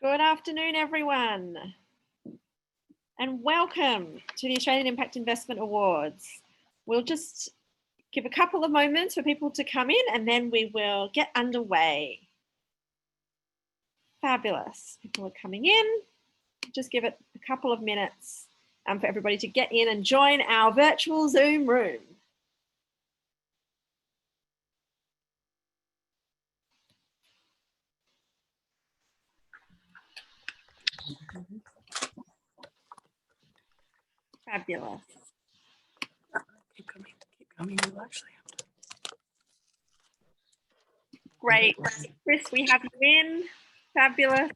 Good afternoon, everyone, and welcome to the Australian Impact Investment Awards. We'll just give a couple of moments for people to come in and then we will get underway. Fabulous. People are coming in. Just give it a couple of minutes for everybody to get in and join our virtual Zoom room. Fabulous. Keep coming. We'll actually have to. Great. Chris, we have you in. Fabulous.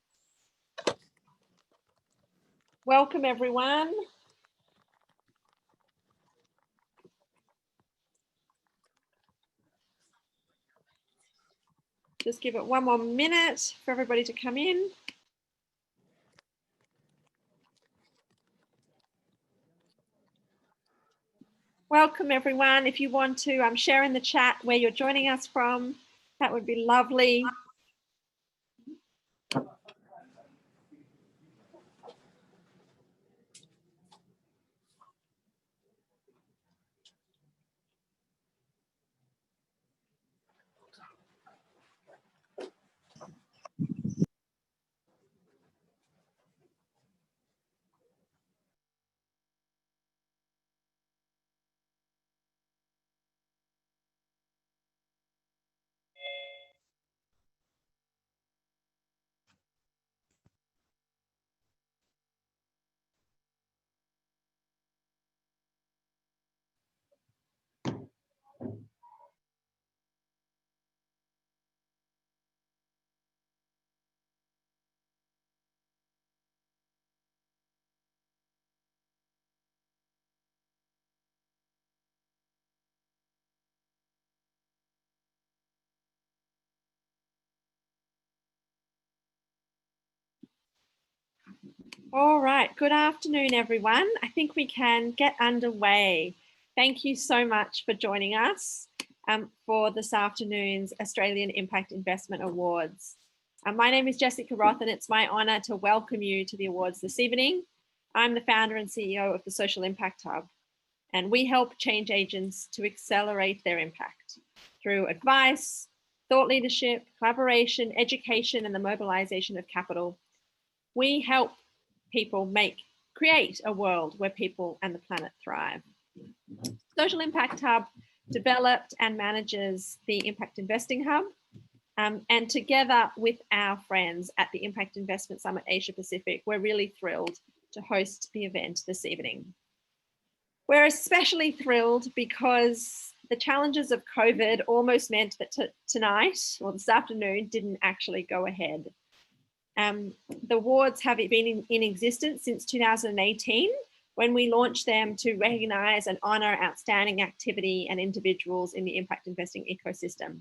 Welcome, everyone. Just give it one more minute for everybody to come in. Welcome, everyone. If you want to share in the chat where you're joining us from, that would be lovely. All right, good afternoon, everyone. I think we can get underway. Thank you so much for joining us for this afternoon's Australian Impact Investment Awards. My name is Jessica Roth and it's my honour to welcome you to the awards this evening. I'm the founder and CEO of the Social Impact Hub, and we help change agents to accelerate their impact through advice, thought leadership, collaboration, education, and the mobilisation of capital. We help people create a world where people and the planet thrive. Social Impact Hub developed and manages the Impact Investing Hub, and together with our friends at the Impact Investment Summit Asia Pacific, we're really thrilled to host the event this evening. We're especially thrilled because the challenges of COVID almost meant that tonight or this afternoon didn't actually go ahead. The awards have been in existence since 2018 when we launched them to recognise and honour outstanding activity and individuals in the impact investing ecosystem.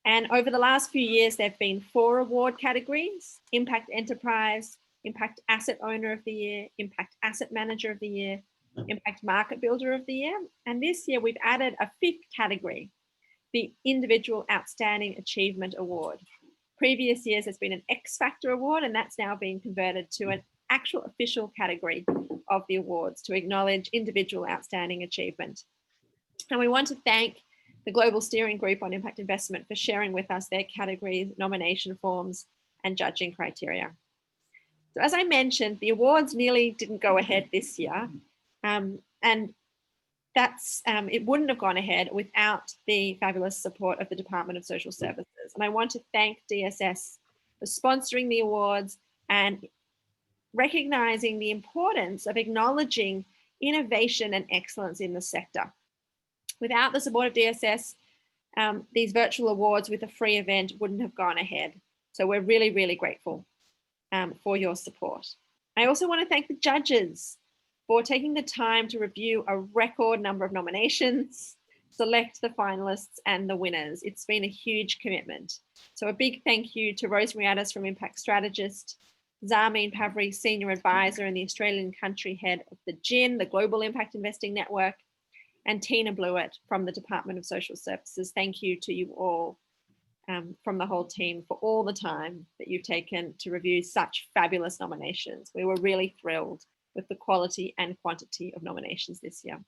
And over the last few years, there have been 4 award categories: Impact Enterprise, Impact Asset Owner of the Year, Impact Asset Manager of the Year, Impact Market Builder of the Year. And this year we've added a 5th category, the Individual Outstanding Achievement Award. Previous years there's been an X Factor award, and that's now been converted to an actual official category of the awards to acknowledge individual outstanding achievement. And we want to thank the Global Steering Group on Impact Investment for sharing with us their categories, nomination forms, and judging criteria. So as I mentioned, the awards nearly didn't go ahead this year, and it wouldn't have gone ahead without the fabulous support of the Department of Social Services. And I want to thank DSS for sponsoring the awards and recognising the importance of acknowledging innovation and excellence in the sector. Without the support of DSS, these virtual awards with a free event wouldn't have gone ahead. So we're really, really grateful for your support. I also want to thank the judges for taking the time to review a record number of nominations, select the finalists and the winners. It's been a huge commitment. So a big thank you to Rosemary Addis from Impact Strategist, Zarmeen Pavri, Senior Advisor and the Australian Country Head of the GIN, the Global Impact Investing Network, and Tina Blewett from the Department of Social Services. Thank you to you all. from the whole team for all the time that you've taken to review such fabulous nominations. We were really thrilled with the quality and quantity of nominations this year.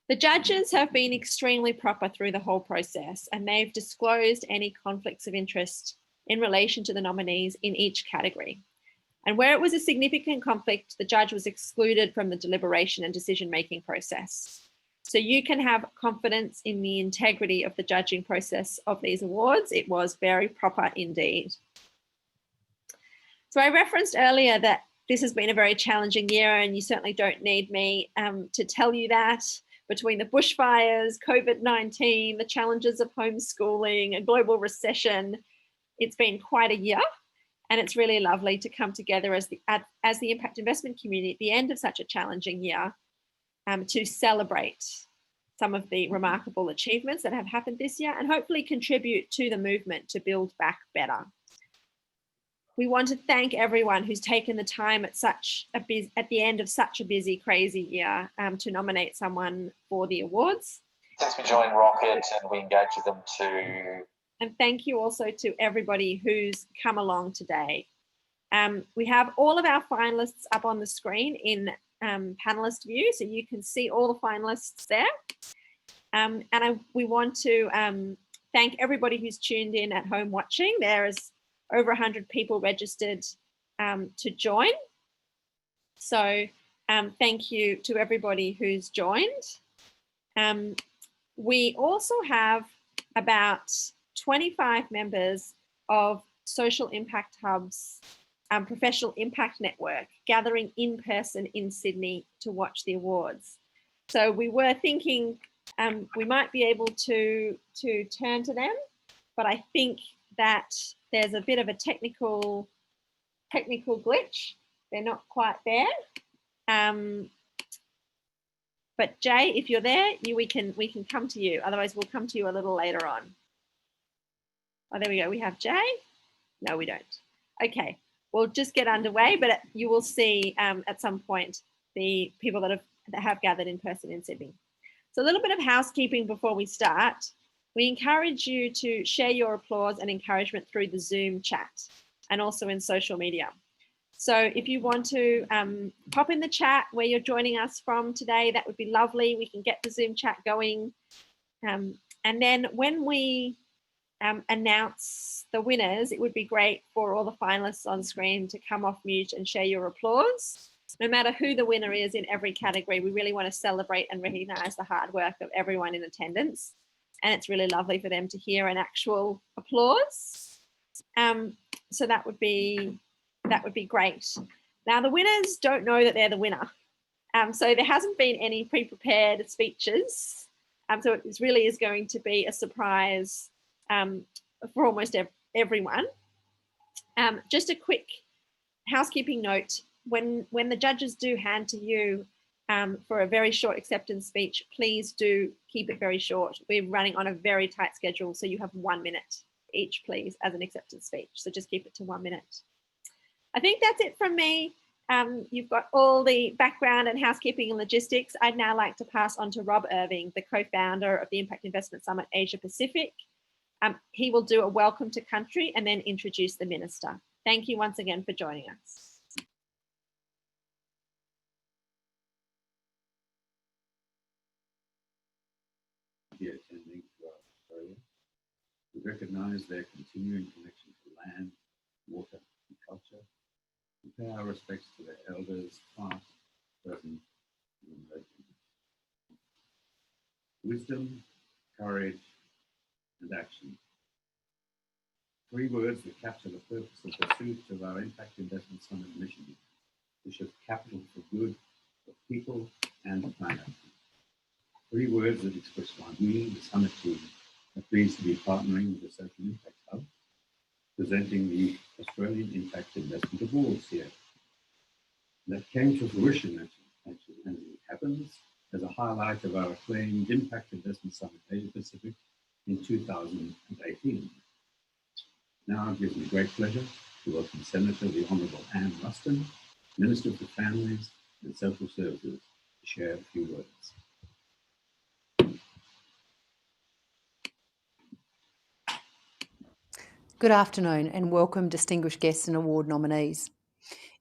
The judges have been extremely proper through the whole process, and they've disclosed any conflicts of interest in relation to the nominees in each category. And where it was a significant conflict, the judge was excluded from the deliberation and decision-making process. So you can have confidence in the integrity of the judging process of these awards. It was very proper indeed. So I referenced earlier that this has been a very challenging year, and you certainly don't need me to tell you that. Between the bushfires, COVID-19, the challenges of homeschooling, a global recession, it's been quite a year. And it's really lovely to come together as the impact investment community at the end of such a challenging year to celebrate some of the remarkable achievements that have happened this year and hopefully contribute to the movement to build back better. We want to thank everyone who's taken the time at the end of such a busy, crazy year to nominate someone for the awards. Since we joined Rocket and we engaged with them to... And thank you also to everybody who's come along today. We have all of our finalists up on the screen in panelist view, so you can see all the finalists there. We want to thank everybody who's tuned in at home watching. There is over 100 people registered to join. So thank you to everybody who's joined. We also have about 25 members of Social Impact Hub's Professional Impact Network gathering in person in Sydney to watch the awards. So we were thinking we might be able to turn to them, but I think that there's a bit of a technical glitch. They're not quite there. But Jay, if you're there, we can come to you. Otherwise, we'll come to you a little later on. Oh, there we go. We have Jay. No, we don't. Okay, we'll just get underway, but you will see at some point the people that have gathered in person in Sydney. So a little bit of housekeeping before we start. We encourage you to share your applause and encouragement through the Zoom chat and also in social media. So if you want to pop in the chat where you're joining us from today, that would be lovely. We can get the Zoom chat going. And then when we announce the winners, it would be great for all the finalists on screen to come off mute and share your applause. No matter who the winner is in every category, we really want to celebrate and recognize the hard work of everyone in attendance. And it's really lovely for them to hear an actual applause. So that would be great. Now the winners don't know that they're the winner. So there hasn't been any pre-prepared speeches. So it really is going to be a surprise for almost everyone. Just a quick housekeeping note, when the judges do hand to you for a very short acceptance speech, please do keep it very short. We're running on a very tight schedule, so you have 1 minute each, please, as an acceptance speech. So just keep it to 1 minute. I think that's it from me. You've got all the background and housekeeping and logistics. I'd now like to pass on to Rob Irving, the co-founder of the Impact Investment Summit Asia Pacific. He will do a welcome to country and then introduce the minister. Thank you once again for joining us. Here attending to our Australia. We recognise their continuing connection to land, water and culture. We pay our respects to their elders, past, present and emerging. Wisdom, courage and action. 3 words that capture the purpose and pursuit of our Impact Investment Summit mission, which is capital for good, for people and the planet. 3 words that express why we, the Summit team, are pleased to be partnering with the Social Impact Hub, presenting the Australian Impact Investment Awards here. That came to fruition, actually, and it happens as a highlight of our acclaimed Impact Investment Summit Asia Pacific in 2018. Now it gives me great pleasure to welcome Senator the Honourable Anne Ruston, Minister for Families and Social Services, to share a few words. Good afternoon and welcome distinguished guests and award nominees.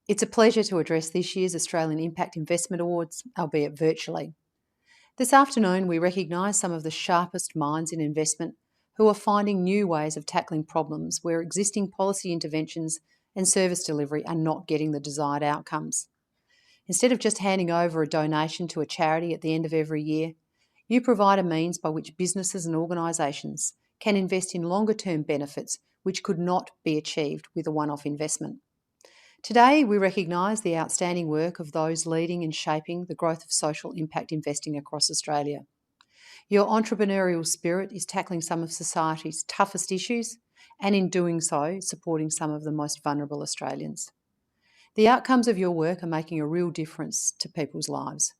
It's a pleasure to address this year's Australian Impact Investment Awards, albeit virtually. This afternoon we recognise some of the sharpest minds in investment who are finding new ways of tackling problems where existing policy interventions and service delivery are not getting the desired outcomes. Instead of just handing over a donation to a charity at the end of every year, you provide a means by which businesses and organisations can invest in longer-term benefits which could not be achieved with a one-off investment. Today, we recognise the outstanding work of those leading and shaping the growth of social impact investing across Australia. Your entrepreneurial spirit is tackling some of society's toughest issues and in doing so, supporting some of the most vulnerable Australians. The outcomes of your work are making a real difference to people's lives.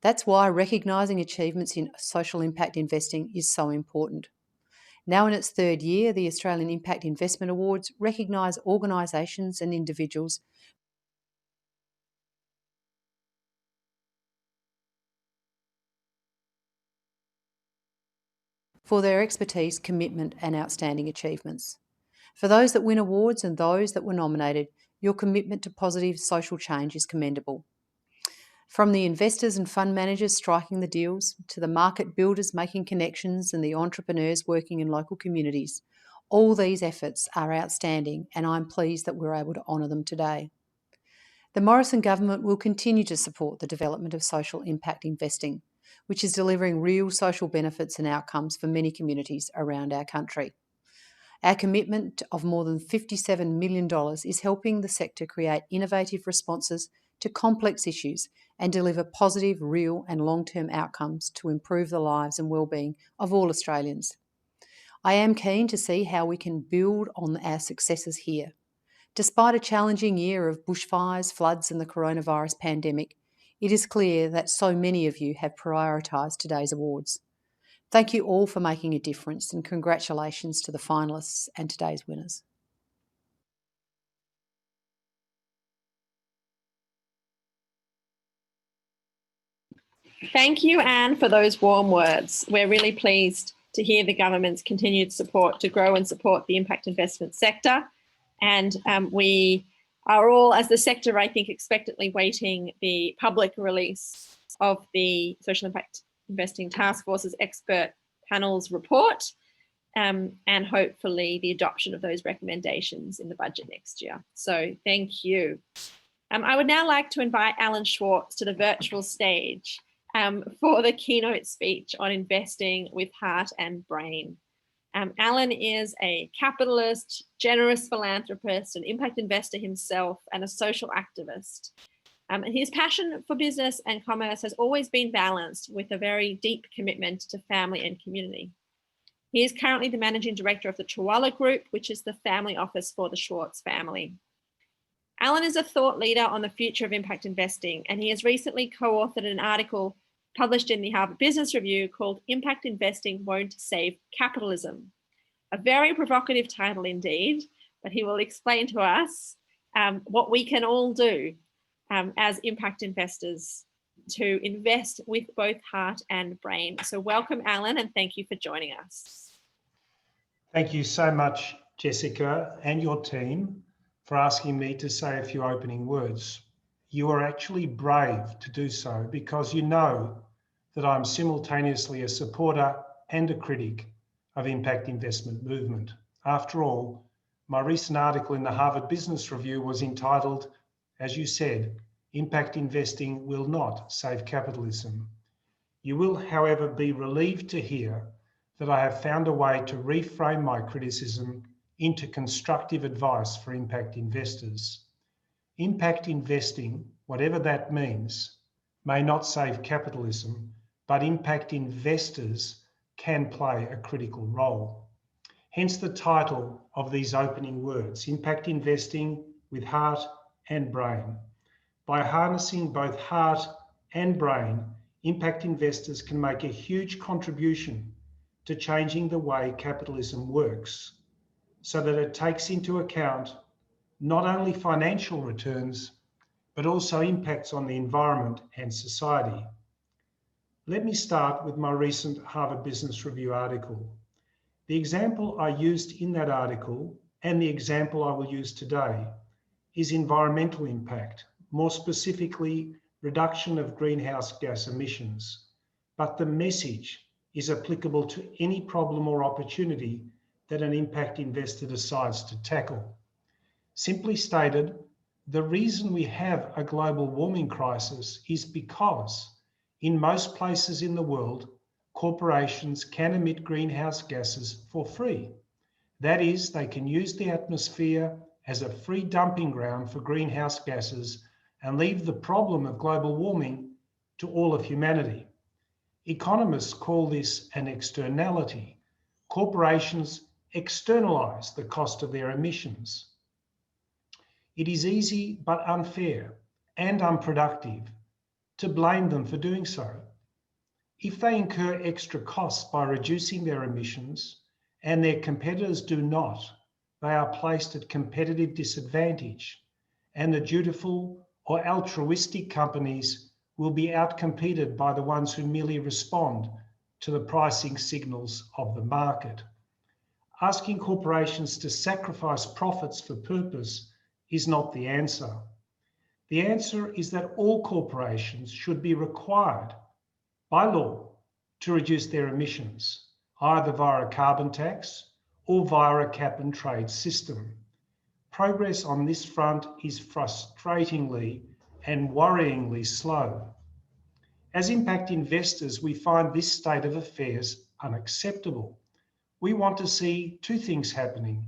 That's why recognising achievements in social impact investing is so important. Now in its third year, the Australian Impact Investment Awards recognise organisations and individuals for their expertise, commitment and outstanding achievements. For those that win awards and those that were nominated, your commitment to positive social change is commendable. From the investors and fund managers striking the deals, to the market builders making connections and the entrepreneurs working in local communities, all these efforts are outstanding and I'm pleased that we're able to honour them today. The Morrison government will continue to support the development of social impact investing, which is delivering real social benefits and outcomes for many communities around our country. Our commitment of more than $57 million is helping the sector create innovative responses to complex issues and deliver positive, real and long-term outcomes to improve the lives and well-being of all Australians. I am keen to see how we can build on our successes here. Despite a challenging year of bushfires, floods and the coronavirus pandemic, it is clear that so many of you have prioritised today's awards. Thank you all for making a difference and congratulations to the finalists and today's winners. Thank you, Anne, for those warm words. We're really pleased to hear the government's continued support to grow and support the impact investment sector. And we are all, as the sector, I think, expectantly waiting the public release of the Social Impact Investing Task Force's expert panel's report and hopefully the adoption of those recommendations in the budget next year. So thank you. I would now like to invite Alan Schwartz to the virtual stage for the keynote speech on investing with heart and brain. Alan is a capitalist, generous philanthropist, an impact investor himself, and a social activist. And his passion for business and commerce has always been balanced with a very deep commitment to family and community. He is currently the managing director of the Trawalla Group, which is the family office for the Schwartz family. Alan is a thought leader on the future of impact investing, and he has recently co-authored an article published in the Harvard Business Review called Impact Investing Won't Save Capitalism. A very provocative title indeed, but he will explain to us what we can all do as impact investors to invest with both heart and brain. So welcome, Alan, and thank you for joining us. Thank you so much, Jessica, and your team for asking me to say a few opening words. You are actually brave to do so because you know that I'm simultaneously a supporter and a critic of impact investment movement. After all, my recent article in the Harvard Business Review was entitled, as you said, Impact Investing Will Not Save Capitalism. You will, however, be relieved to hear that I have found a way to reframe my criticism into constructive advice for impact investors. Impact investing, whatever that means, may not save capitalism, but impact investors can play a critical role. Hence the title of these opening words, Impact Investing with Heart and Brain. By harnessing both heart and brain, impact investors can make a huge contribution to changing the way capitalism works so that it takes into account not only financial returns, but also impacts on the environment and society. Let me start with my recent Harvard Business Review article. The example I used in that article and the example I will use today is environmental impact, more specifically, reduction of greenhouse gas emissions. But the message is applicable to any problem or opportunity that an impact investor decides to tackle. Simply stated, the reason we have a global warming crisis is because in most places in the world, corporations can emit greenhouse gases for free. That is, they can use the atmosphere as a free dumping ground for greenhouse gases and leave the problem of global warming to all of humanity. Economists call this an externality. Corporations externalize the cost of their emissions. It is easy but unfair and unproductive to blame them for doing so. If they incur extra costs by reducing their emissions and their competitors do not, they are placed at competitive disadvantage, and the dutiful or altruistic companies will be outcompeted by the ones who merely respond to the pricing signals of the market. Asking corporations to sacrifice profits for purpose is not the answer. The answer is that all corporations should be required by law to reduce their emissions, either via a carbon tax or via a cap and trade system. Progress on this front is frustratingly and worryingly slow. As impact investors, we find this state of affairs unacceptable. We want to see two things happening.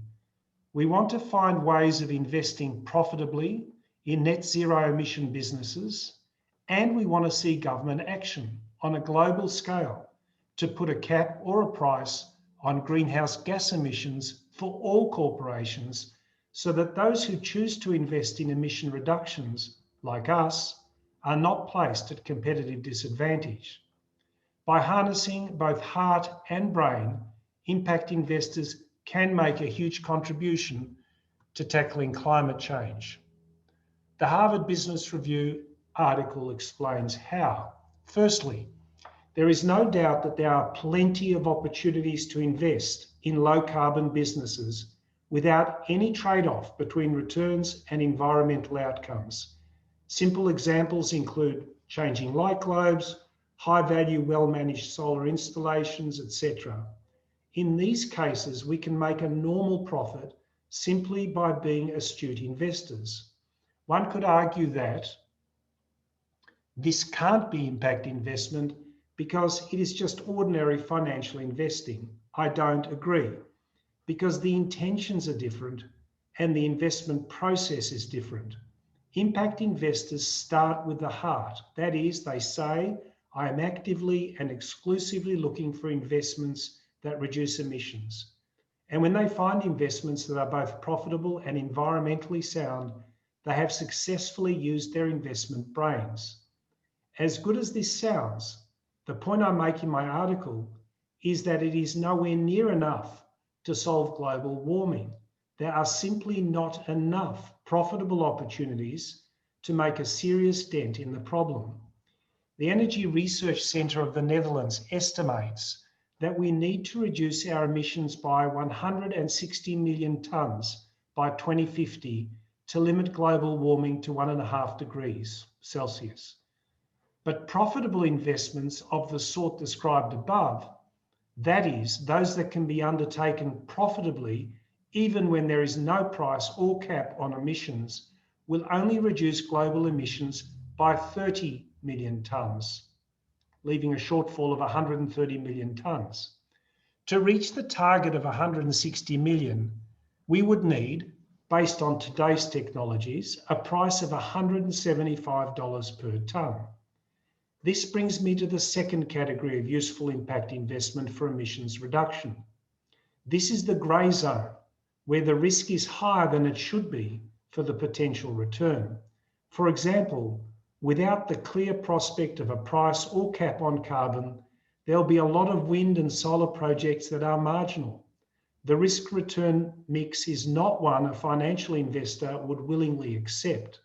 We want to find ways of investing profitably in net zero emission businesses, and we want to see government action on a global scale to put a cap or a price on greenhouse gas emissions for all corporations so that those who choose to invest in emission reductions, like us, are not placed at competitive disadvantage. By harnessing both heart and brain, impact investors can make a huge contribution to tackling climate change. The Harvard Business Review article explains how. Firstly, there is no doubt that there are plenty of opportunities to invest in low carbon businesses without any trade-off between returns and environmental outcomes. Simple examples include changing light globes, high-value, well-managed solar installations, etc. In these cases, we can make a normal profit simply by being astute investors. One could argue that this can't be impact investment because it is just ordinary financial investing. I don't agree, because the intentions are different and the investment process is different. Impact investors start with the heart. That is, they say, I am actively and exclusively looking for investments that reduce emissions. And when they find investments that are both profitable and environmentally sound, they have successfully used their investment brains. As good as this sounds, the point I make in my article is that it is nowhere near enough to solve global warming. There are simply not enough profitable opportunities to make a serious dent in the problem. The Energy Research Centre of the Netherlands estimates that we need to reduce our emissions by 160 million tonnes by 2050 to limit global warming to 1.5 degrees Celsius. But profitable investments of the sort described above, that is, those that can be undertaken profitably even when there is no price or cap on emissions, will only reduce global emissions by 30 million tonnes, leaving a shortfall of 130 million tonnes. To reach the target of 160 million, we would need, based on today's technologies, a price of $175 per tonne. This brings me to the second category of useful impact investment for emissions reduction. This is the grey zone, where the risk is higher than it should be for the potential return. For example, without the clear prospect of a price or cap on carbon, there'll be a lot of wind and solar projects that are marginal. The risk-return mix is not one a financial investor would willingly accept.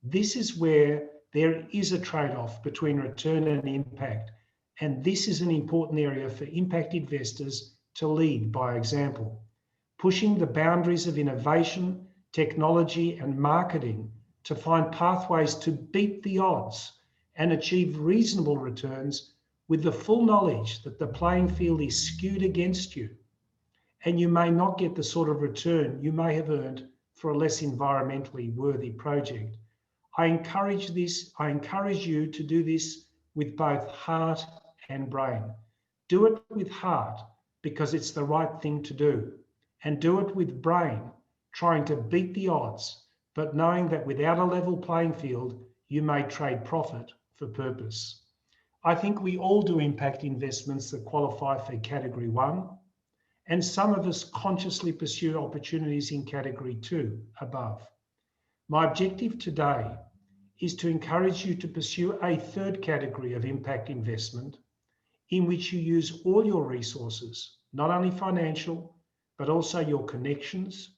This is where there is a trade-off between return and impact, and this is an important area for impact investors to lead by example, pushing the boundaries of innovation, technology and marketing to find pathways to beat the odds and achieve reasonable returns with the full knowledge that the playing field is skewed against you, and you may not get the sort of return you may have earned for a less environmentally worthy project. I encourage you to do this with both heart and brain. Do it with heart because it's the right thing to do, and do it with brain, trying to beat the odds, but knowing that without a level playing field, you may trade profit for purpose. I think we all do impact investments that qualify for Category 1, and some of us consciously pursue opportunities in Category 2 above. My objective today is to encourage you to pursue a third category of impact investment in which you use all your resources, not only financial, but also your connections,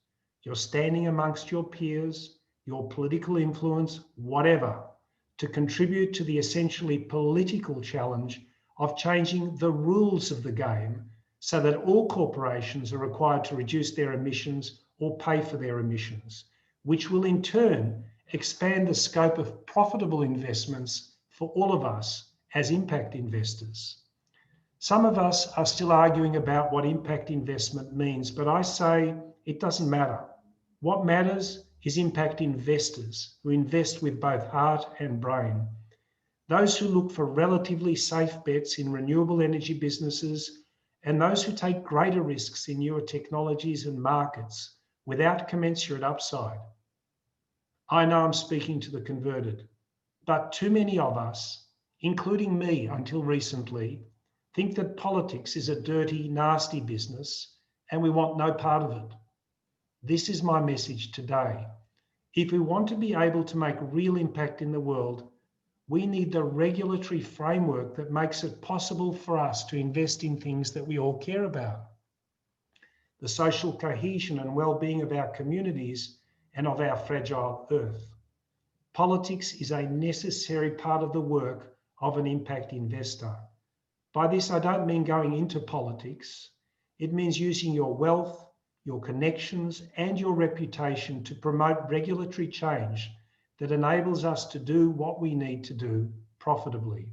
your standing amongst your peers, your political influence, whatever, to contribute to the essentially political challenge of changing the rules of the game so that all corporations are required to reduce their emissions or pay for their emissions, which will in turn expand the scope of profitable investments for all of us as impact investors. Some of us are still arguing about what impact investment means, but I say it doesn't matter. What matters is impact investors who invest with both heart and brain. Those who look for relatively safe bets in renewable energy businesses, and those who take greater risks in newer technologies and markets without commensurate upside. I know I'm speaking to the converted, but too many of us, including me until recently, think that politics is a dirty, nasty business and we want no part of it. This is my message today. If we want to be able to make real impact in the world, we need the regulatory framework that makes it possible for us to invest in things that we all care about. The social cohesion and well-being of our communities and of our fragile earth. Politics is a necessary part of the work of an impact investor. By this, I don't mean going into politics. It means using your wealth, your connections, and your reputation to promote regulatory change that enables us to do what we need to do profitably.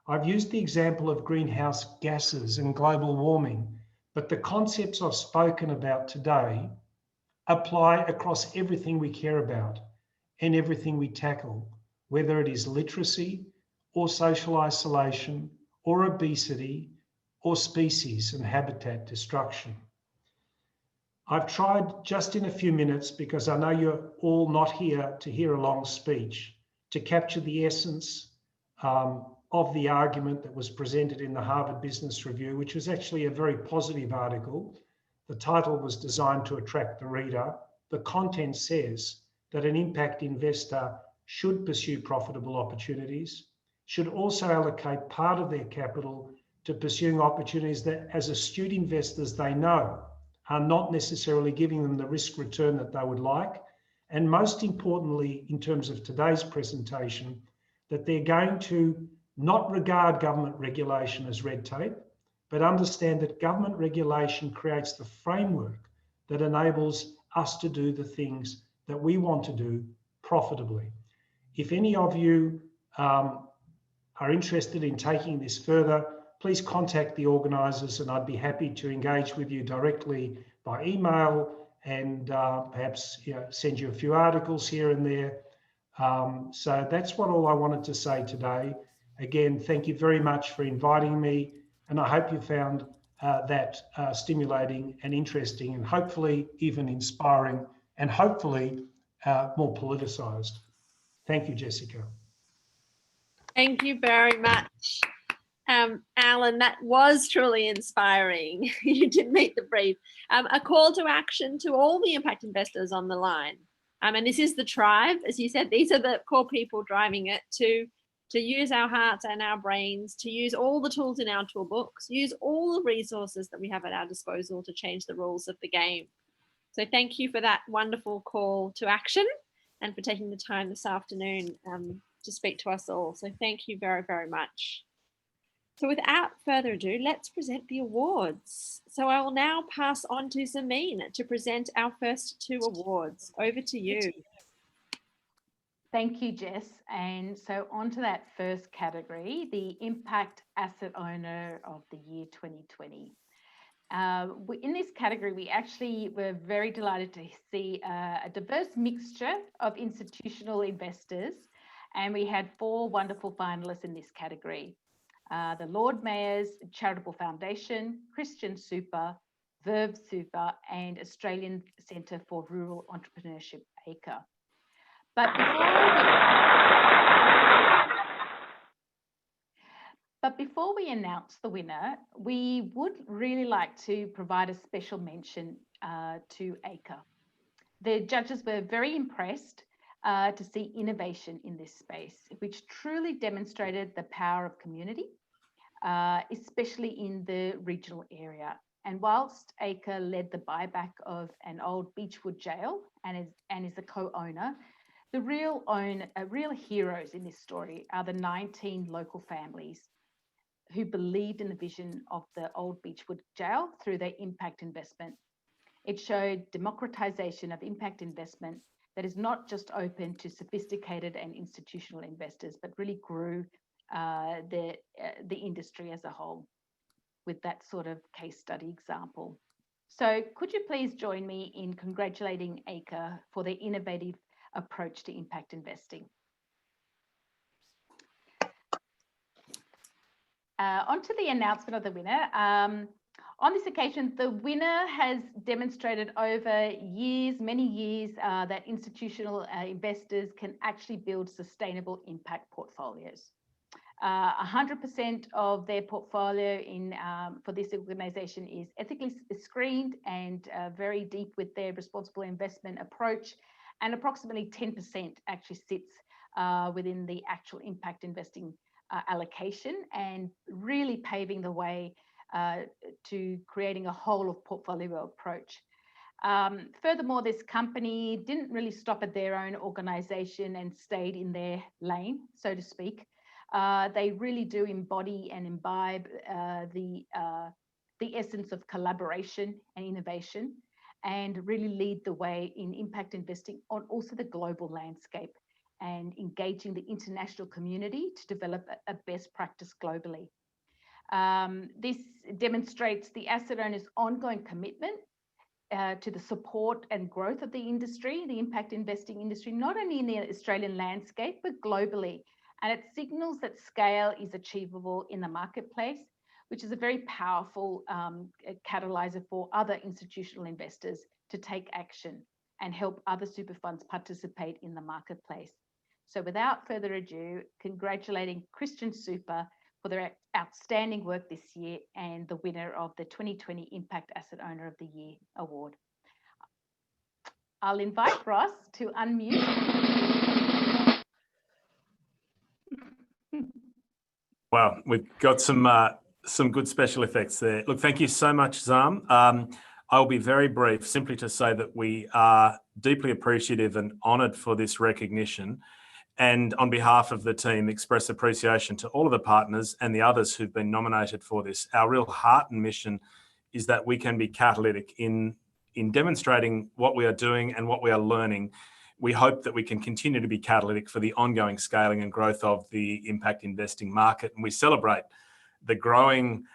I've used the example of greenhouse gases and global warming, but the concepts I've spoken about today apply across everything we care about and everything we tackle, whether it is literacy or social isolation or obesity or species and habitat destruction. I've tried just in a few minutes, because I know you're all not here to hear a long speech, to capture the essence of the argument that was presented in the Harvard Business Review, which was actually a very positive article. The title was designed to attract the reader. The content says that an impact investor should pursue profitable opportunities, should also allocate part of their capital to pursuing opportunities that, as astute investors, they know are not necessarily giving them the risk return that they would like. And most importantly, in terms of today's presentation, that they're going to not regard government regulation as red tape, but understand that government regulation creates the framework that enables us to do the things that we want to do profitably. If any of you are interested in taking this further, please contact the organisers and I'd be happy to engage with you directly by email and perhaps send you a few articles here and there. So that's all I wanted to say today. Again, thank you very much for inviting me, and I hope you found that stimulating and interesting and hopefully even inspiring and hopefully more politicised. Thank you, Jessica. Thank you very much. Alan, that was truly inspiring. You did meet the brief. A call to action to all the impact investors on the line. And this is the tribe, as you said, these are the core people driving it to use our hearts and our brains, to use all the tools in our toolbox, use all the resources that we have at our disposal to change the rules of the game. So thank you for that wonderful call to action and for taking the time this afternoon to speak to us all. So thank you very, very much. So without further ado, let's present the awards. So I will now pass on to Zameen to present our first two awards. Over to you. Thank you, Jess. And so on to that first category, the Impact Asset Owner of the Year 2020. In this category, we actually were very delighted to see a diverse mixture of institutional investors, and we had 4 wonderful finalists in this category. The Lord Mayor's Charitable Foundation, Christian Super, Verve Super, and Australian Centre for Rural Entrepreneurship, ACRE. But before we announce the winner, we would really like to provide a special mention to ACRE. The judges were very impressed to see innovation in this space, which truly demonstrated the power of community, especially in the regional area. And whilst ACRE led the buyback of an old Beechwood jail and is a co-owner, the real heroes in this story are the 19 local families who believed in the vision of the old Beechwood jail through their impact investment. It showed democratization of impact investment that is not just open to sophisticated and institutional investors, but really grew the industry as a whole with that sort of case study example. So could you please join me in congratulating ACRE for their innovative approach to impact investing. On to the announcement of the winner. On this occasion, the winner has demonstrated over many years, that institutional investors can actually build sustainable impact portfolios. 100% of their portfolio for this organisation is ethically screened and very deep with their responsible investment approach, and approximately 10% actually sits within the actual impact investing allocation, and really paving the way to creating a whole of portfolio approach. Furthermore, this company didn't really stop at their own organisation and stayed in their lane, so to speak. They really do embody and imbibe the essence of collaboration and innovation, and really lead the way in impact investing on also the global landscape, and engaging the international community to develop a best practice globally. This demonstrates the asset owner's ongoing commitment to the support and growth of the industry, the impact investing industry, not only in the Australian landscape, but globally. And it signals that scale is achievable in the marketplace, which is a very powerful catalyzer for other institutional investors to take action and help other super funds participate in the marketplace. So without further ado, congratulating Christian Super for their outstanding work this year and the winner of the 2020 Impact Asset Owner of the Year Award. I'll invite Ross to unmute. Wow, we've got some good special effects there. Look, thank you so much, Zam. I'll be very brief, simply to say that we are deeply appreciative and honoured for this recognition, and on behalf of the team, express appreciation to all of the partners and the others who've been nominated for this. Our real heart and mission is that we can be catalytic in demonstrating what we are doing and what we are learning. We hope that we can continue to be catalytic for the ongoing scaling and growth of the impact investing market. And we celebrate the growing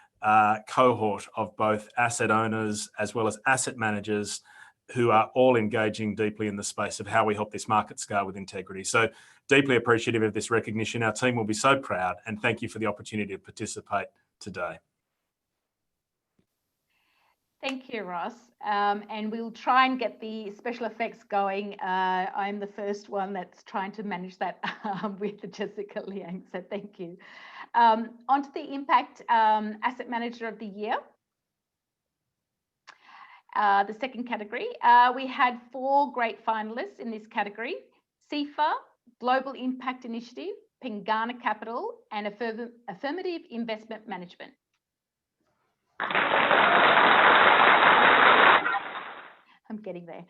cohort of both asset owners as well as asset managers who are all engaging deeply in the space of how we help this market scale with integrity. So deeply appreciative of this recognition. Our team will be so proud, and thank you for the opportunity to participate today. Thank you, Ross. And we'll try and get the special effects going. I'm the first one that's trying to manage that with Jessica Liang, so thank you. On to the Impact Asset Manager of the Year. The second category, we had 4 great finalists in this category: CIFA, Global Impact Initiative, Pengana Capital, and Affirmative Investment Management. I'm getting there.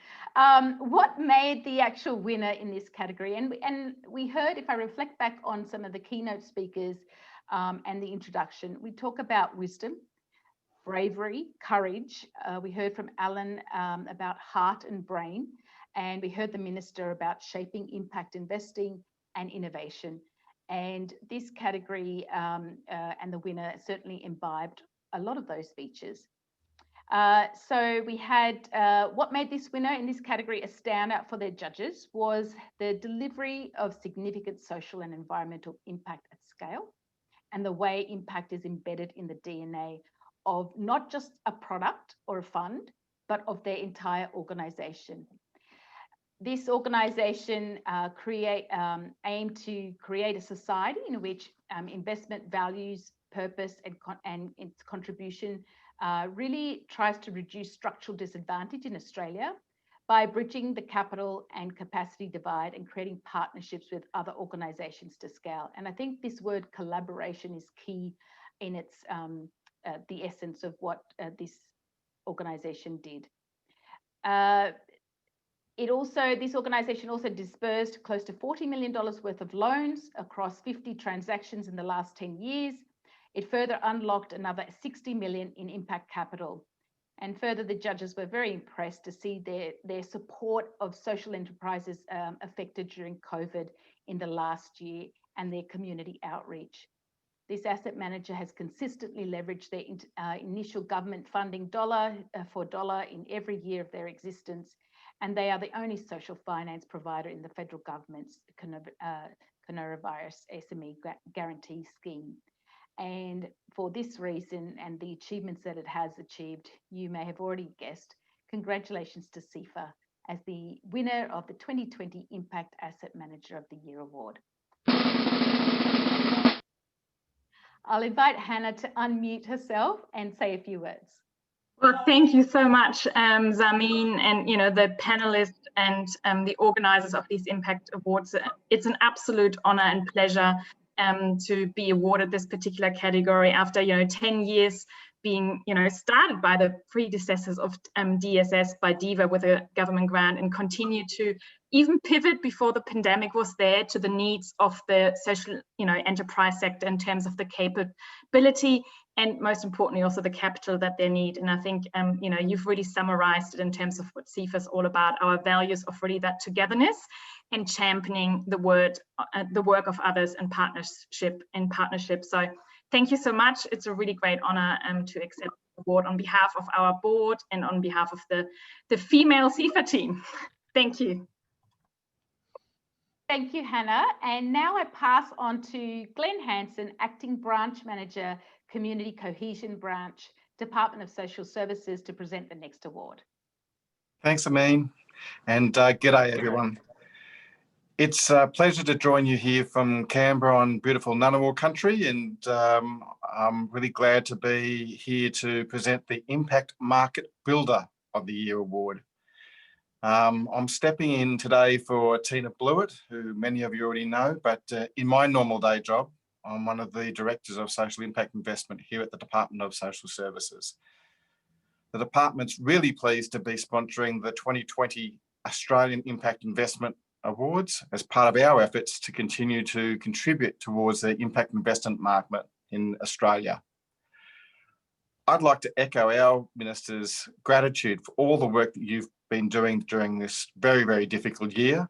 What made the actual winner in this category? And we heard, if I reflect back on some of the keynote speakers, and the introduction. We talk about wisdom, bravery, courage. We heard from Alan about heart and brain, and we heard the Minister about shaping impact investing and innovation. And this category and the winner certainly imbibed a lot of those features. So we had what made this winner in this category a standout for their judges was the delivery of significant social and environmental impact at scale, and the way impact is embedded in the DNA of not just a product or a fund, but of their entire organisation. This organisation aimed to create a society in which investment values, purpose, and its contribution really tries to reduce structural disadvantage in Australia by bridging the capital and capacity divide and creating partnerships with other organisations to scale. And I think this word collaboration is key in its the essence of what this organisation did. This organisation also disbursed close to $40 million worth of loans across 50 transactions in the last 10 years. It further unlocked another 60 million in impact capital. And further, the judges were very impressed to see their support of social enterprises affected during COVID in the last year and their community outreach. This asset manager has consistently leveraged their initial government funding dollar for dollar in every year of their existence. And they are the only social finance provider in the federal government's coronavirus SME guarantee scheme. And for this reason and the achievements that it has achieved, you may have already guessed, congratulations to CIFA as the winner of the 2020 Impact Asset Manager of the Year Award. I'll invite Hannah to unmute herself and say a few words. Well, thank you so much, Zameen, and the panelists and the organisers of these Impact Awards. It's an absolute honour and pleasure to be awarded this particular category after 10 years being started by the predecessors of DSS by DIVA with a government grant, and continue to even pivot before the pandemic was there to the needs of the social enterprise sector in terms of the capability and most importantly also the capital that they need. And I think you've really summarized it in terms of what CIFA is all about, our values of really that togetherness and championing the work of others and partnership. So thank you so much. It's a really great honor to accept the award on behalf of our board and on behalf of the female CIFA team. Thank you. Thank you, Hannah. And now I pass on to Glenn Hansen, Acting Branch Manager, Community Cohesion Branch, Department of Social Services, to present the next award. Thanks, Amin, and g'day everyone. It's a pleasure to join you here from Canberra on beautiful Ngunnawal country, and I'm really glad to be here to present the Impact Market Builder of the Year Award. I'm stepping in today for Tina Blewett, who many of you already know, but in my normal day job, I'm one of the Directors of Social Impact Investment here at the Department of Social Services. The department's really pleased to be sponsoring the 2020 Australian Impact Investment Awards as part of our efforts to continue to contribute towards the impact investment market in Australia. I'd like to echo our Minister's gratitude for all the work that you've been doing during this very, very difficult year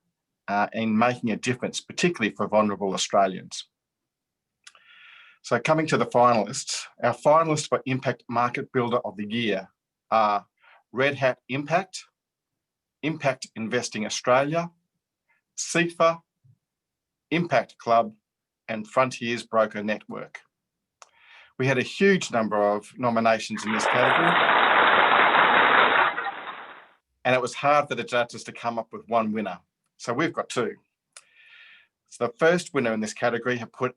in making a difference, particularly for vulnerable Australians. So coming to the finalists, our finalists for Impact Market Builder of the Year are Red Hat Impact, Impact Investing Australia, CIFA, Impact Club, and Frontiers Broker Network. We had a huge number of nominations in this category, and it was hard for the judges to come up with one winner. So we've got two. So the first winner in this category have put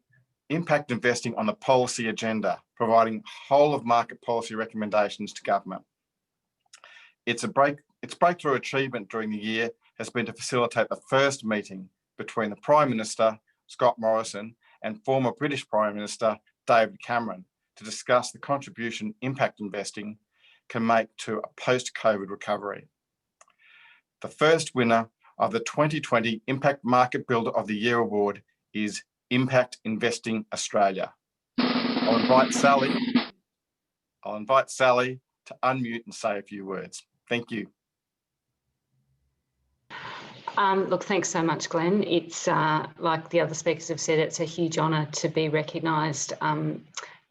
impact investing on the policy agenda, providing whole of market policy recommendations to government. Its breakthrough achievement during the year has been to facilitate the first meeting between the Prime Minister, Scott Morrison, and former British Prime Minister, David Cameron, to discuss the contribution impact investing can make to a post-COVID recovery. The first winner of the 2020 Impact Market Builder of the Year Award is Impact Investing Australia. I'll invite Sally to unmute and say a few words. Thank you. Look, thanks so much, Glenn. It's like the other speakers have said, it's a huge honour to be recognised for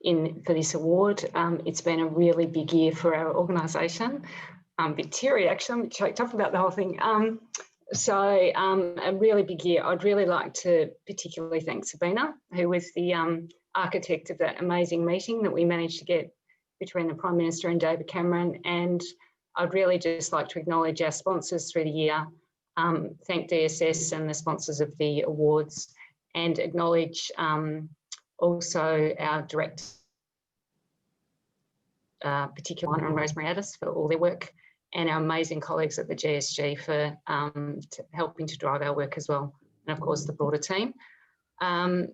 this award. It's been a really big year for our organisation. I'm a bit teary, actually. I'm choked up about the whole thing. A really big year. I'd really like to particularly thank Sabina, who was the architect of that amazing meeting that we managed to get between the Prime Minister and David Cameron. And I'd really just like to acknowledge our sponsors through the year, thank DSS and the sponsors of the awards, and acknowledge also our director, particularly and Rosemary Addis, for all their work, and our amazing colleagues at the GSG for helping to drive our work as well, and of course the broader team. And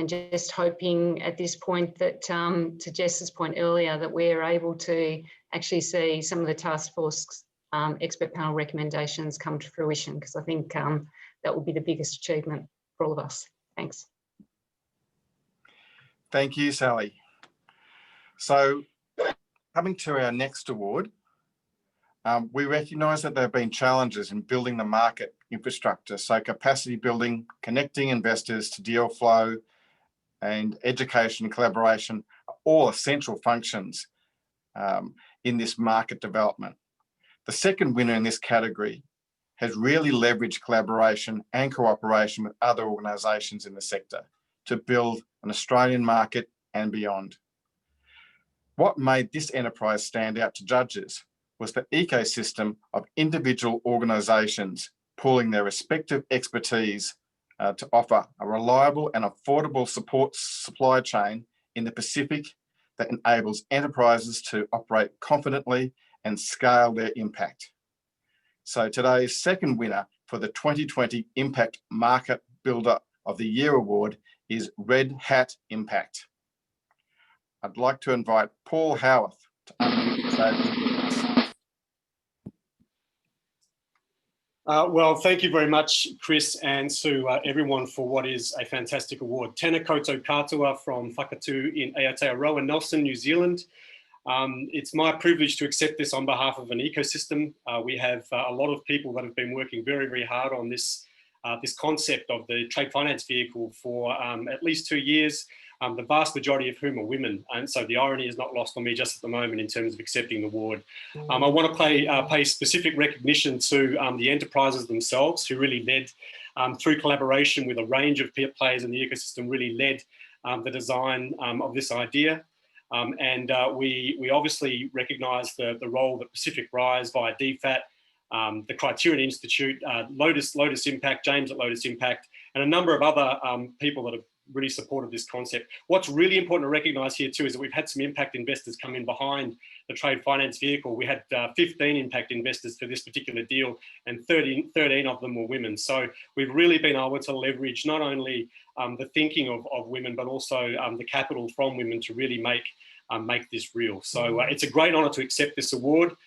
just hoping at this point that, to Jess's point earlier, that we're able to actually see some of the task force expert panel recommendations come to fruition, because I think that will be the biggest achievement for all of us. Thanks. Thank you, Sally. So, coming to our next award, we recognise that there have been challenges in building the market infrastructure, so capacity building, connecting investors to deal flow, and education and collaboration are all essential functions in this market development. The second winner in this category has really leveraged collaboration and cooperation with other organisations in the sector to build an Australian market and beyond. What made this enterprise stand out to judges was the ecosystem of individual organisations pooling their respective expertise to offer a reliable and affordable supply chain in the Pacific that enables enterprises to operate confidently and scale their impact. So today's second winner for the 2020 Impact Market Builder of the Year Award is Red Hat Impact. I'd like to invite Paul Howarth to unmute and say a few words. Well, thank you very much, Chris, and to everyone for what is a fantastic award. Tēnā koutou katoa from Whakatū in Aotearoa, Nelson, New Zealand. It's my privilege to accept this on behalf of an ecosystem. We have a lot of people that have been working very, very hard on this, this concept of the trade finance vehicle for at least 2 years. The vast majority of whom are women. And so the irony is not lost on me just at the moment in terms of accepting the award. I want to pay specific recognition to the enterprises themselves, who really led, through collaboration with a range of players in the ecosystem, really led the design of this idea. We obviously recognise the role that Pacific Rise via DFAT, the Criterion Institute, Lotus Impact, James at Lotus Impact, and a number of other people that have really supported this concept. What's really important to recognise here too is that we've had some impact investors come in behind the trade finance vehicle. We had 15 impact investors for this particular deal, and 13 of them were women. So we've really been able to leverage not only the thinking of women, but also the capital from women to really make this real. So it's a great honour to accept this award.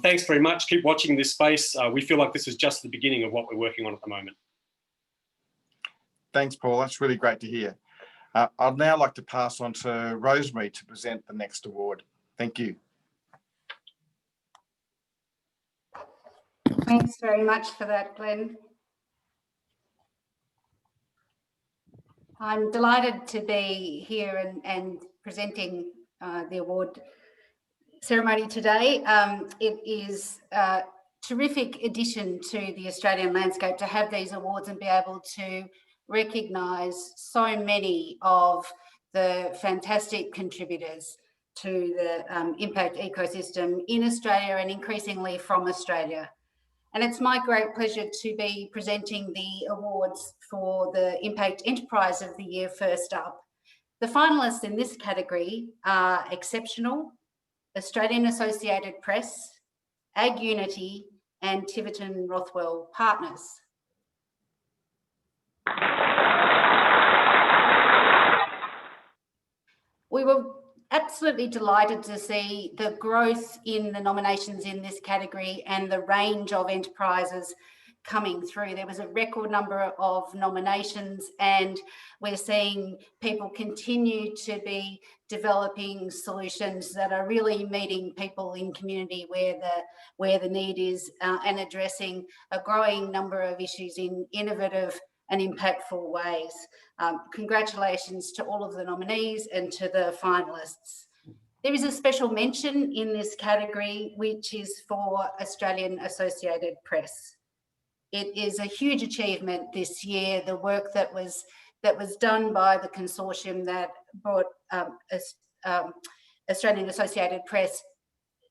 Thanks very much. Keep watching this space. We feel like this is just the beginning of what we're working on at the moment. Thanks, Paul. That's really great to hear. I'd now like to pass on to Rosemary to present the next award. Thank you. Thanks very much for that, Glenn. I'm delighted to be here and presenting the award ceremony today. It is a terrific addition to the Australian landscape to have these awards and be able to recognise so many of the fantastic contributors to the impact ecosystem in Australia and increasingly from Australia. And it's my great pleasure to be presenting the awards for the Impact Enterprise of the Year first up. The finalists in this category are Exceptional, Australian Associated Press, Ag Unity, and Tiverton Rothwell Partners. We were absolutely delighted to see the growth in the nominations in this category and the range of enterprises coming through. There was a record number of nominations, and we're seeing people continue to be developing solutions that are really meeting people in community where the need is, and addressing a growing number of issues in innovative and impactful ways. Congratulations to all of the nominees and to the finalists. There is a special mention in this category, which is for Australian Associated Press. It is a huge achievement this year, the work that was done by the consortium that brought Australian Associated Press.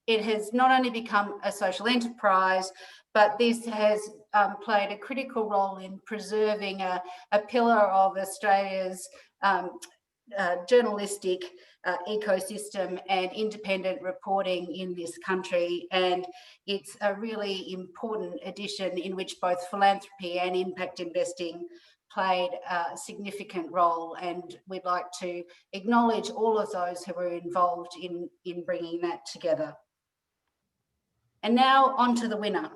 It has not only become a social enterprise, but this has played a critical role in preserving a pillar of Australia's journalistic ecosystem and independent reporting in this country. And it's a really important addition in which both philanthropy and impact investing played a significant role. And we'd like to acknowledge all of those who were involved in bringing that together. And now on to the winner.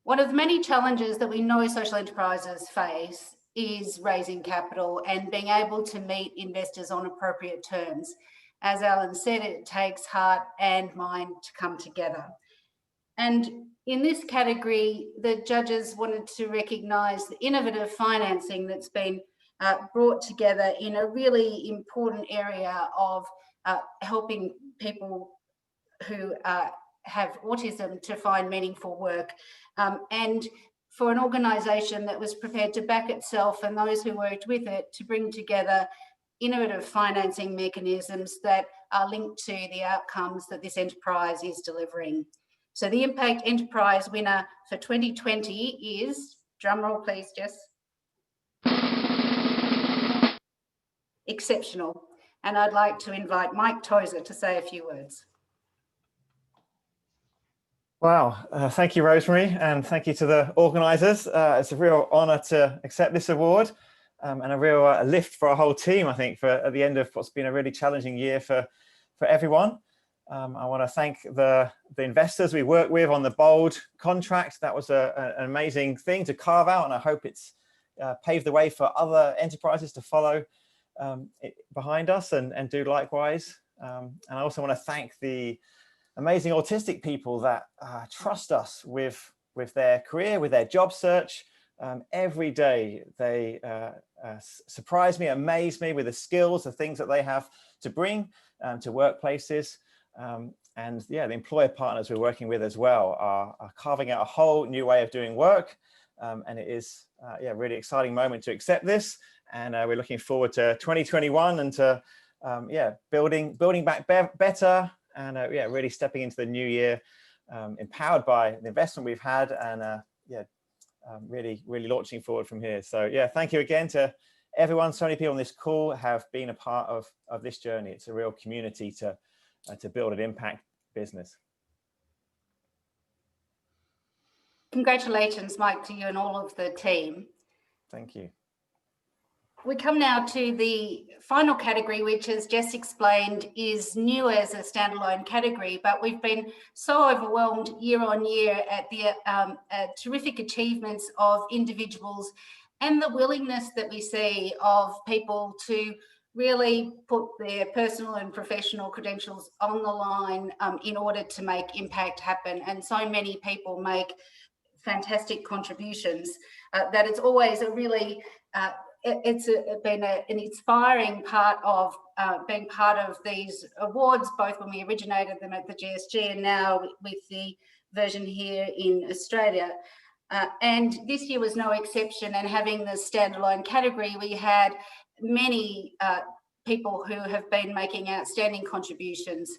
One of the many challenges that we know social enterprises face is raising capital and being able to meet investors on appropriate terms. As Alan said, it takes heart and mind to come together. And in this category, the judges wanted to recognise the innovative financing that's been brought together in a really important area of helping people who have autism to find meaningful work, and for an organisation that was prepared to back itself and those who worked with it to bring together innovative financing mechanisms that are linked to the outcomes that this enterprise is delivering. So the Impact Enterprise winner for 2020 is, drumroll please, Jess. Exceptional. And I'd like to invite Mike Tozer to say a few words. Wow, thank you, Rosemary, and thank you to the organisers. It's a real honour to accept this award, and a real lift for our whole team, I think, for at the end of what's been a really challenging year for everyone. I want to thank the investors we work with on the Bold contract. That was an amazing thing to carve out, and I hope it's paved the way for other enterprises to follow behind us and do likewise. And I also want to thank the amazing autistic people that trust us with their career, with their job search. Every day they surprise me, amaze me with the skills, the things that they have to bring to workplaces. And yeah, the employer partners we're working with as well are carving out a whole new way of doing work. And it is yeah, really exciting moment to accept this. And we're looking forward to 2021 and to yeah, building back better. And yeah, really stepping into the new year, empowered by the investment we've had, and yeah, really launching forward from here. So yeah, thank you again to everyone. So many people on this call have been a part of this journey. It's a real community to build an impact business. Congratulations, Mike, to you and all of the team. Thank you. We come now to the final category, which, as Jess explained, is new as a standalone category, but we've been so overwhelmed year on year at the terrific achievements of individuals and the willingness that we see of people to really put their personal and professional credentials on the line in order to make impact happen. And so many people make fantastic contributions that it's always a really it's been an inspiring part of being part of these awards, both when we originated them at the GSG and now with the version here in Australia. And this year was no exception, and having the standalone category, we had many people who have been making outstanding contributions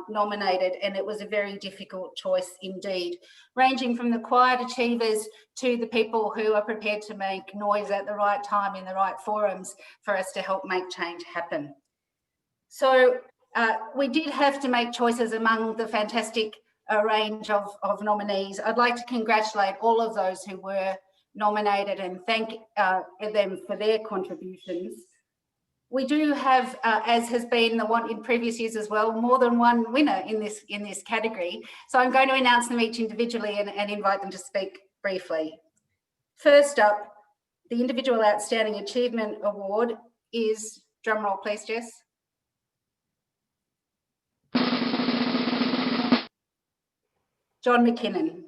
nominated, and it was a very difficult choice indeed, ranging from the quiet achievers to the people who are prepared to make noise at the right time in the right forums for us to help make change happen. So we did have to make choices among the fantastic range of nominees. I'd like to congratulate all of those who were nominated and thank them for their contributions. We do have, as has been the one in previous years as well, more than one winner in this category. So I'm going to announce them each individually and invite them to speak briefly. First up, the Individual Outstanding Achievement Award is, drumroll please, Jess. John McKinnon.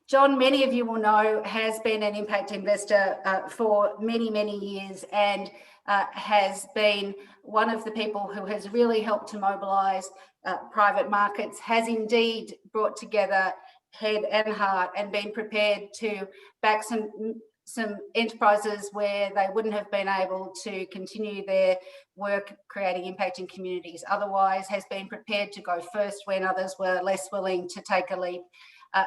John, many of you will know, has been an impact investor for many, many years and has been one of the people who has really helped to mobilise private markets, has indeed brought together head and heart and been prepared to back some enterprises where they wouldn't have been able to continue their work creating impact in communities. Otherwise, has been prepared to go first when others were less willing to take a leap,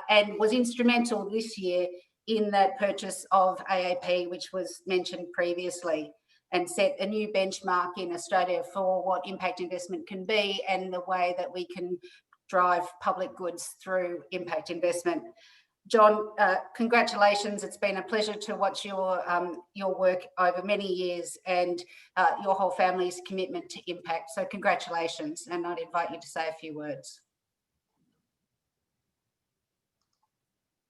and was instrumental this year in that purchase of AAP, which was mentioned previously, and set a new benchmark in Australia for what impact investment can be and the way that we can drive public goods through impact investment. John, congratulations. It's been a pleasure to watch your work over many years and your whole family's commitment to impact. So congratulations, and I'd invite you to say a few words.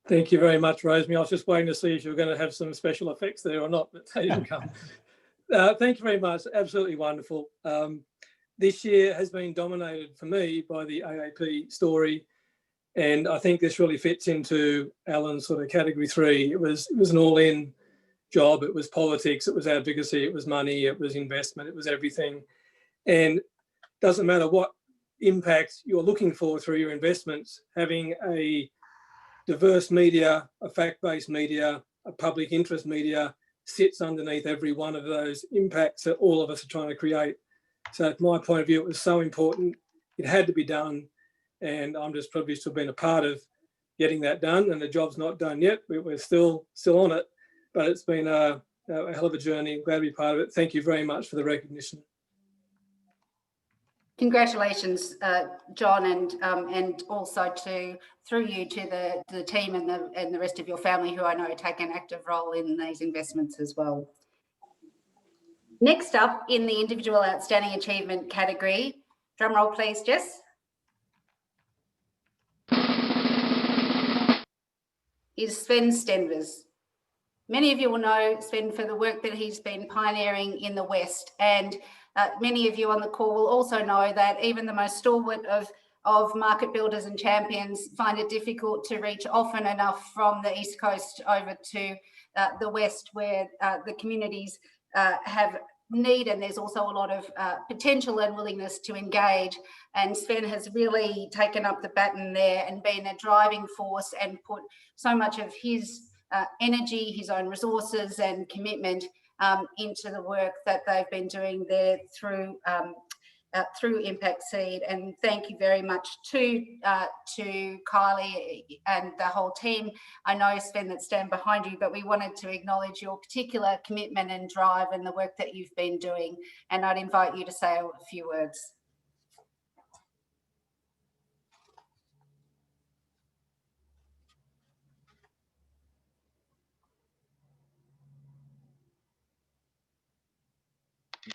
Thank you very much, Rosemary. I was just waiting to see if you were going to have some special effects there or not, but they didn't come. Thank you very much. Absolutely wonderful. This year has been dominated for me by the AAP story, and I think this really fits into Alan's sort of category 3. It was an all-in job. It was politics. It was advocacy. It was money. It was investment. It was everything. And it doesn't matter what impact you're looking for through your investments, having a diverse media, a fact-based media, a public interest media sits underneath every one of those impacts that all of us are trying to create. So from my point of view, it was so important. It had to be done. And I'm just privileged to have been a part of getting that done. And the job's not done yet. We're still on it, but it's been a hell of a journey. Glad to be part of it. Thank you very much for the recognition. Congratulations, John, and also through you to the team and the rest of your family, who I know take an active role in these investments as well. Next up in the Individual Outstanding Achievement category, drumroll please, Jess, is Sven Stenvers. Many of you will know Sven for the work that he's been pioneering in the West, and many of you on the call will also know that even the most stalwart of market builders and champions find it difficult to reach often enough from the East Coast over to the West, where the communities have need, and there's also a lot of potential and willingness to engage. And Sven has really taken up the baton there and been a driving force and put so much of his energy, his own resources and commitment into the work that they've been doing there through Impact Seed. And thank you very much to Kylie and the whole team. I know, Sven, that stand behind you, but we wanted to acknowledge your particular commitment and drive and the work that you've been doing. And I'd invite you to say a few words.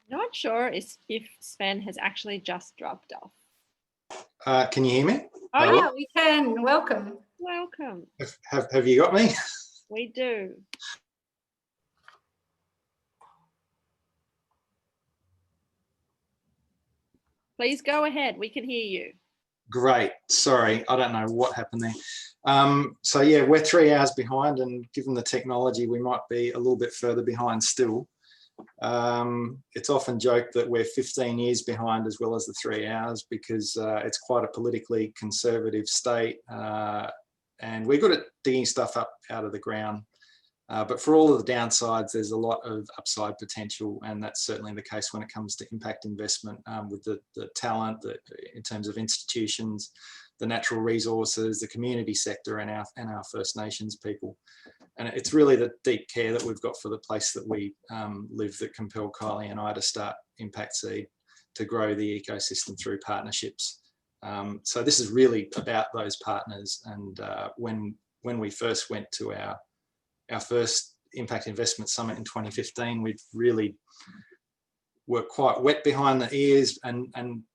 Not sure if Sven has actually just dropped off. Can you hear me? Oh, yeah, we can. Welcome. Welcome. Have you got me? We do. Please go ahead. We can hear you. Great. Sorry, I don't know what happened there. So yeah, we're 3 hours behind, and given the technology, we might be a little bit further behind still. It's often joked that we're 15 years behind as well as the 3 hours, because it's quite a politically conservative state, and we're good at digging stuff up out of the ground. But for all of the downsides, there's a lot of upside potential, and that's certainly the case when it comes to impact investment, with the talent, in terms of institutions, the natural resources, the community sector, and our First Nations people. And it's really the deep care that we've got for the place that we live that compelled Kylie and I to start Impact Seed, to grow the ecosystem through partnerships. So this is really about those partners. And when we first went to our first Impact Investment Summit in 2015, we really were quite wet behind the ears, and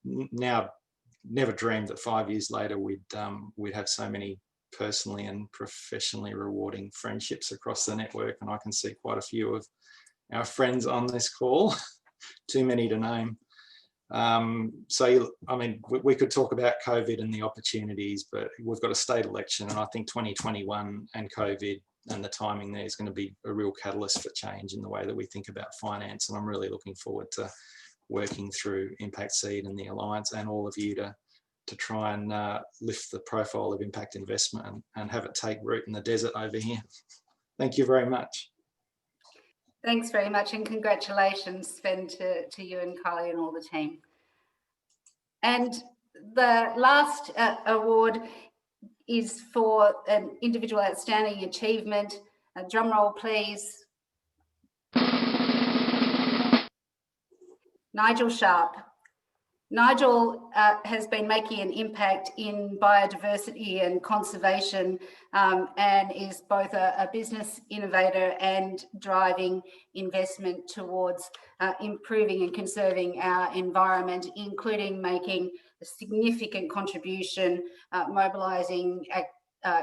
now never dreamed that 5 years later we'd have so many personally and professionally rewarding friendships across the network. And I can see quite a few of our friends on this call, too many to name. So, I mean, we could talk about COVID and the opportunities, but we've got a state election, and I think 2021 and COVID and the timing there is going to be a real catalyst for change in the way that we think about finance. And I'm really looking forward to working through Impact Seed and the Alliance and all of you to try and lift the profile of impact investment and have it take root in the desert over here. Thank you very much. Thanks very much, and congratulations, Sven, to you and Kylie and all the team. And the last award is for an individual outstanding achievement. Drum roll, please. Nigel Sharp. Nigel has been making an impact in biodiversity and conservation, and is both a business innovator and driving investment towards improving and conserving our environment, including making a significant contribution, mobilising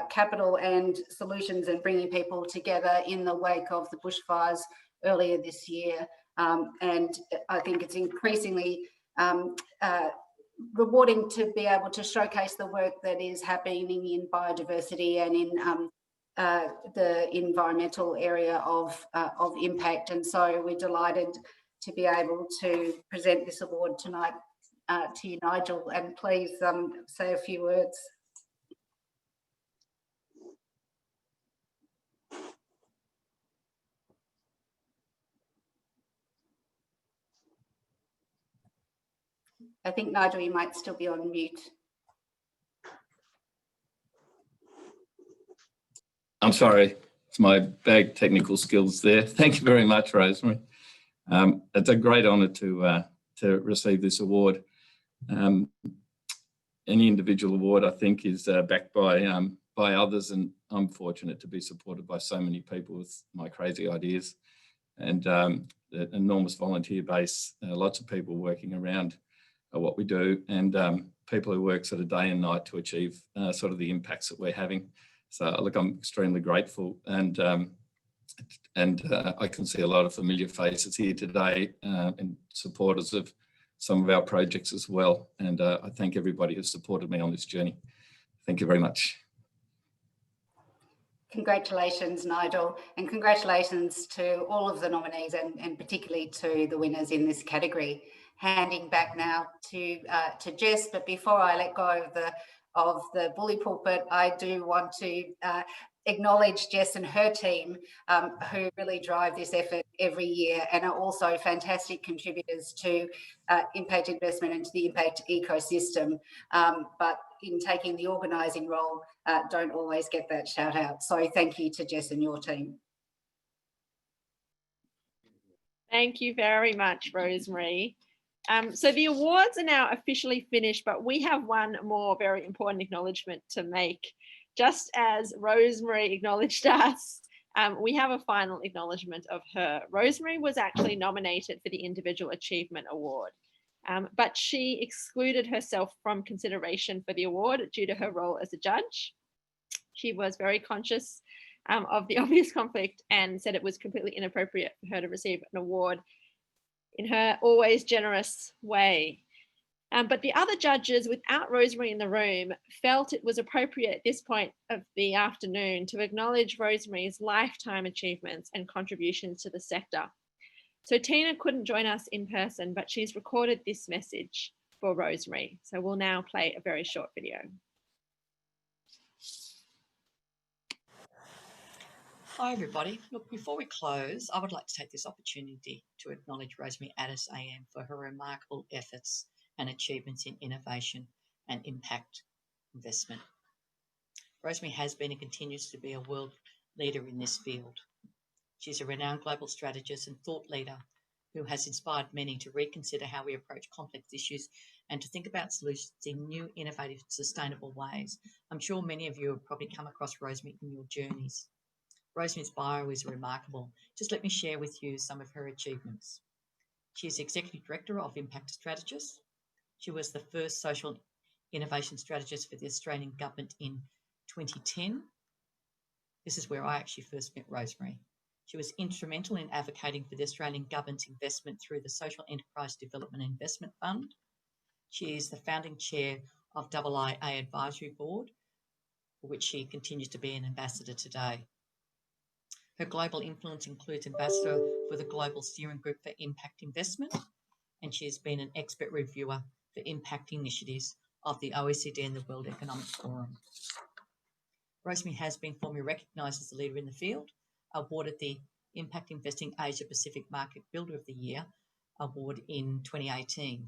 capital and solutions and bringing people together in the wake of the bushfires earlier this year. And I think it's increasingly rewarding to be able to showcase the work that is happening in biodiversity and in the environmental area of impact. And so we're delighted to be able to present this award tonight to you, Nigel, and please say a few words. I think, Nigel, you might still be on mute. I'm sorry, it's my bad technical skills there. Thank you very much, Rosemary. It's a great honour to receive this award. Any individual award, I think, is backed by others, and I'm fortunate to be supported by so many people with my crazy ideas, and the enormous volunteer base, lots of people working around what we do, and people who work sort of day and night to achieve sort of the impacts that we're having. So look, I'm extremely grateful, and I can see a lot of familiar faces here today and supporters of some of our projects as well. And I thank everybody who's supported me on this journey. Thank you very much. Congratulations, Nigel, and congratulations to all of the nominees and particularly to the winners in this category. Handing back now to Jess, but before I let go of the bully pulpit, I do want to acknowledge Jess and her team who really drive this effort every year and are also fantastic contributors to impact investment and to the impact ecosystem, but in taking the organising role don't always get that shout out. So thank you to Jess and your team. Thank you very much, Rosemary. So the awards are now officially finished, but we have one more very important acknowledgement to make. Just as Rosemary acknowledged us, we have a final acknowledgement of her. Rosemary was actually nominated for the Individual Achievement Award, but she excluded herself from consideration for the award due to her role as a judge. She was very conscious of the obvious conflict and said it was completely inappropriate for her to receive an award in her always generous way. But the other judges, without Rosemary in the room, felt it was appropriate at this point of the afternoon to acknowledge Rosemary's lifetime achievements and contributions to the sector. So Tina couldn't join us in person, but she's recorded this message for Rosemary. So we'll now play a very short video. Hi everybody. Look, before we close, I would like to take this opportunity to acknowledge Rosemary Addis AM for her remarkable efforts and achievements in innovation and impact investment. Rosemary has been and continues to be a world leader in this field. She's a renowned global strategist and thought leader who has inspired many to reconsider how we approach complex issues and to think about solutions in new, innovative, sustainable ways. I'm sure many of you have probably come across Rosemary in your journeys. Rosemary's bio is remarkable. Just let me share with you some of her achievements. She is Executive Director of Impact Strategists. She was the first social innovation strategist for the Australian government in 2010. This is where I actually first met Rosemary. She was instrumental in advocating for the Australian government's investment through the Social Enterprise Development Investment Fund. She is the founding chair of IIA Advisory Board, for which she continues to be an ambassador today. Her global influence includes ambassador for the Global Steering Group for Impact Investment, and she has been an expert reviewer for impact initiatives of the OECD and the World Economic Forum. Rosemary has been formally recognised as a leader in the field, awarded the Impact Investing Asia Pacific Market Builder of the Year award in 2018.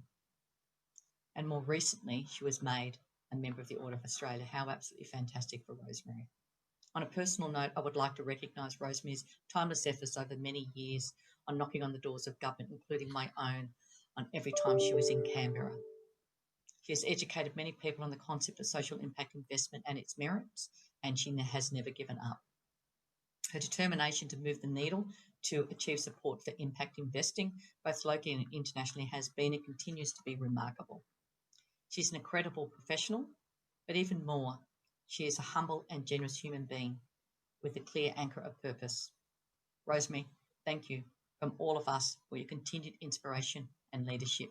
And more recently, she was made a member of the Order of Australia. How absolutely fantastic for Rosemary. On a personal note, I would like to recognise Rosemary's timeless efforts over many years on knocking on the doors of government, including my own, on every time she was in Canberra. She has educated many people on the concept of social impact investment and its merits, and she has never given up. Her determination to move the needle to achieve support for impact investing, both locally and internationally, has been and continues to be remarkable. She's an incredible professional, but even more, she is a humble and generous human being with a clear anchor of purpose. Rosemary, thank you from all of us for your continued inspiration and leadership.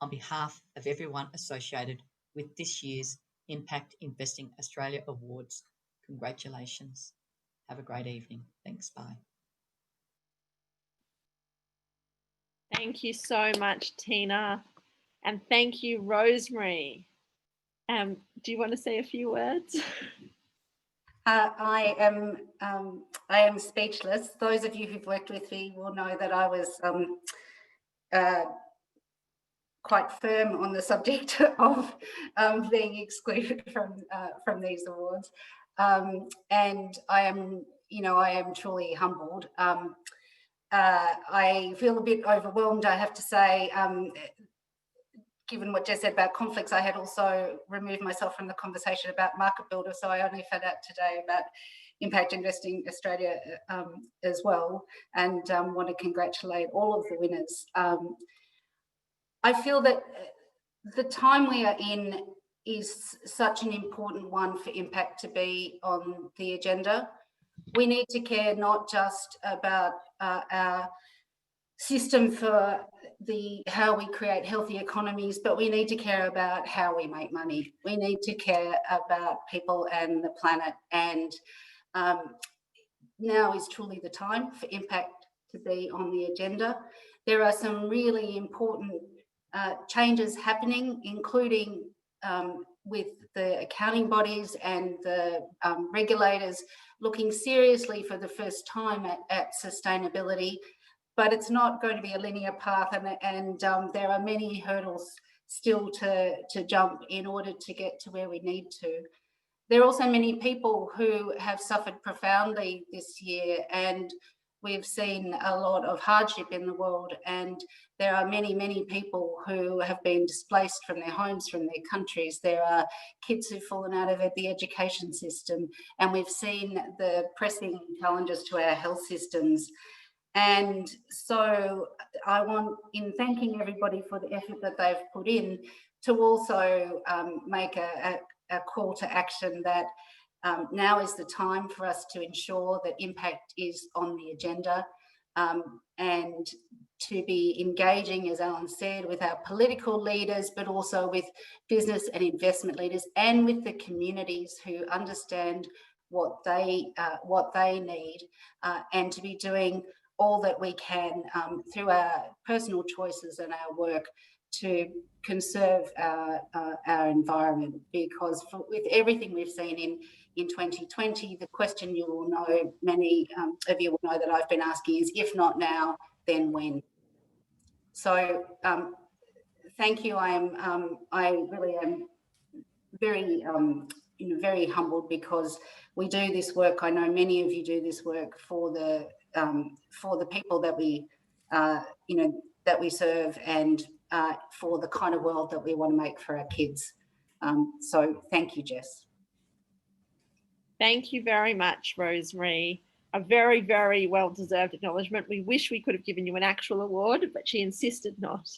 On behalf of everyone associated with this year's Impact Investing Australia Awards, congratulations. Have a great evening. Thanks. Bye. Thank you so much, Tina. And thank you, Rosemary. Do you want to say a few words? I am speechless. Those of you who've worked with me will know that I was quite firm on the subject of being excluded from these awards, and I am truly humbled. I feel a bit overwhelmed, I have to say. Given what Jess said about conflicts, I had also removed myself from the conversation about market builder, so I only found out today about Impact Investing Australia as well, and want to congratulate all of the winners. I feel that the time we are in is such an important one for impact to be on the agenda. We need to care not just about our system for how we create healthy economies, but we need to care about how we make money. We need to care about people and the planet, and now is truly the time for impact to be on the agenda. There are some really important changes happening, including with the accounting bodies and the regulators looking seriously for the first time at sustainability. But it's not going to be a linear path, and there are many hurdles still to jump in order to get to where we need to. There are also many people who have suffered profoundly this year, and we've seen a lot of hardship in the world, and there are many, many people who have been displaced from their homes, from their countries. There are kids who've fallen out of the education system, and we've seen the pressing challenges to our health systems. And so I want, in thanking everybody for the effort that they've put in, to also make a call to action that now is the time for us to ensure that impact is on the agenda, and to be engaging, as Alan said, with our political leaders, but also with business and investment leaders, and with the communities who understand what they need, and to be doing all that we can through our personal choices and our work to conserve our environment. Because with everything we've seen in 2020, the question you will know, many of you will know that I've been asking is, if not now, then when? So thank you. I really am very very humbled, because we do this work. I know many of you do this work for the people that we that we serve, and for the kind of world that we want to make for our kids. So thank you, Jess. Thank you very much, Rosemary. a very, very well-deserved acknowledgement. We wish we could have given you an actual award, but she insisted not.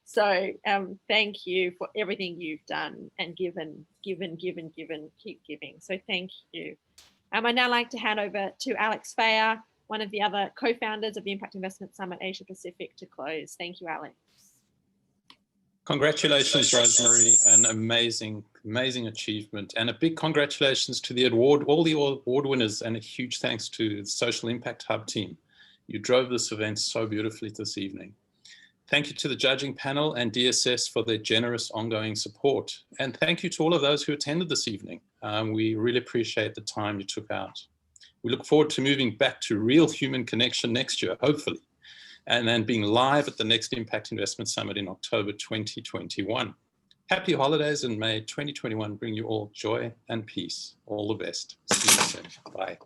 So thank you for everything you've done and given, keep giving. So thank you. I'd now like to hand over to Alex Fayer, one of the other co-founders of the Impact Investment Summit Asia Pacific, to close. Thank you, Alex. Congratulations, Rosemary, an amazing achievement, and a big congratulations to the award, all the award winners, and a huge thanks to the Social Impact Hub team. You drove this event so beautifully this evening. Thank you to the judging panel and DSS for their generous ongoing support. And thank you to all of those who attended this evening. We really appreciate the time you took out. We look forward to moving back to real human connection next year, hopefully, and then being live at the next Impact Investment Summit in October 2021. Happy holidays, and may 2021 bring you all joy and peace. All the best. See you soon. Bye.